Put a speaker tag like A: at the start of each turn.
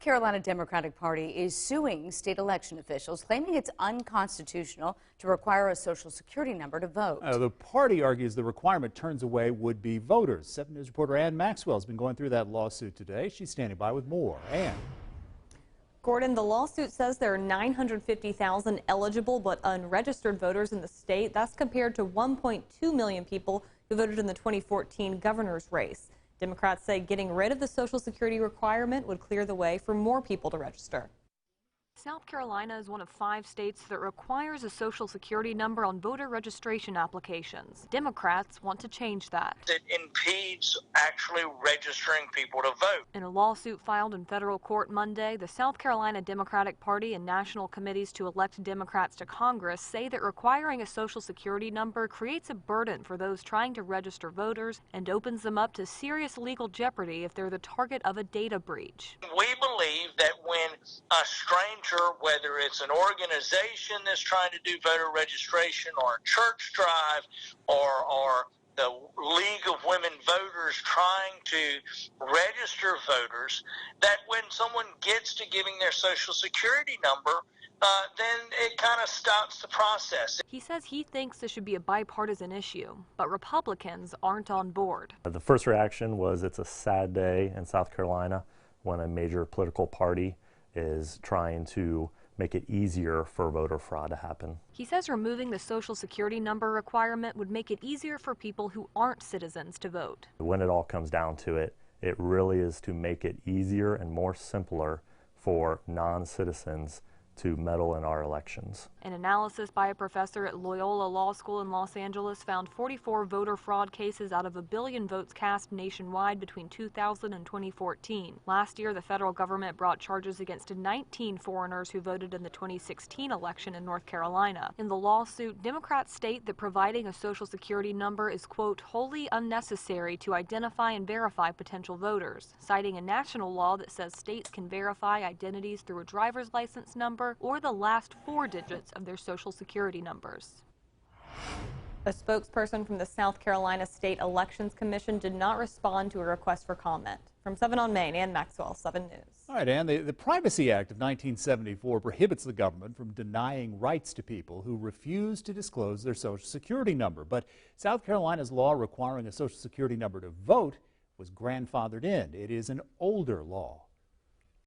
A: Carolina Democratic Party is suing state election officials, claiming it's unconstitutional to require a Social Security number to vote.
B: The party argues the requirement turns away would-be voters. 7 News reporter Ann Maxwell has been going through that lawsuit today. She's standing by with more. Ann.
C: Gordon, the lawsuit says there are 950,000 eligible but unregistered voters in the state. That's compared to 1.2 million people who voted in the 2014 governor's race. Democrats say getting rid of the Social Security requirement would clear the way for more people to register.
D: South Carolina is one of 5 states that requires a Social Security number on voter registration applications. Democrats want to change that.
E: It impedes actually registering people to vote.
D: In a lawsuit filed in federal court Monday, the South Carolina Democratic Party and national committees to elect Democrats to Congress say that requiring a Social Security number creates a burden for those trying to register voters and opens them up to serious legal jeopardy if they're the target of a data breach.
E: We believe that when a stranger, whether it's an organization that's trying to do voter registration or a church drive or the League of Women Voters trying to register voters, that when someone gets to giving their Social Security number, then it kind of stops the process.
D: He says he thinks this should be a bipartisan issue, but Republicans aren't on board.
F: The first reaction was it's a sad day in South Carolina when a major political party is trying to make it easier for voter fraud to happen.
D: He says removing the Social Security number requirement would make it easier for people who aren't citizens to vote.
F: When it all comes down to it, it really is to make it easier and more simpler for non-citizens to meddle in our elections.
D: An analysis by a professor at Loyola Law School in Los Angeles found 44 voter fraud cases out of 1 billion votes cast nationwide between 2000 and 2014. Last year, the federal government brought charges against 19 foreigners who voted in the 2016 election in North Carolina. In the lawsuit, Democrats state that providing a Social Security number is, quote, wholly unnecessary to identify and verify potential voters, citing a national law that says states can verify identities through a driver's license number or the last 4 digits of their Social Security numbers.
C: A spokesperson from the South Carolina State Elections Commission did not respond to a request for comment. From 7 on Main, Ann Maxwell, 7 News.
B: All right, Ann, the Privacy Act of 1974 prohibits the government from denying rights to people who refuse to disclose their Social Security number. But South Carolina's law requiring a Social Security number to vote was grandfathered in. It is an older law.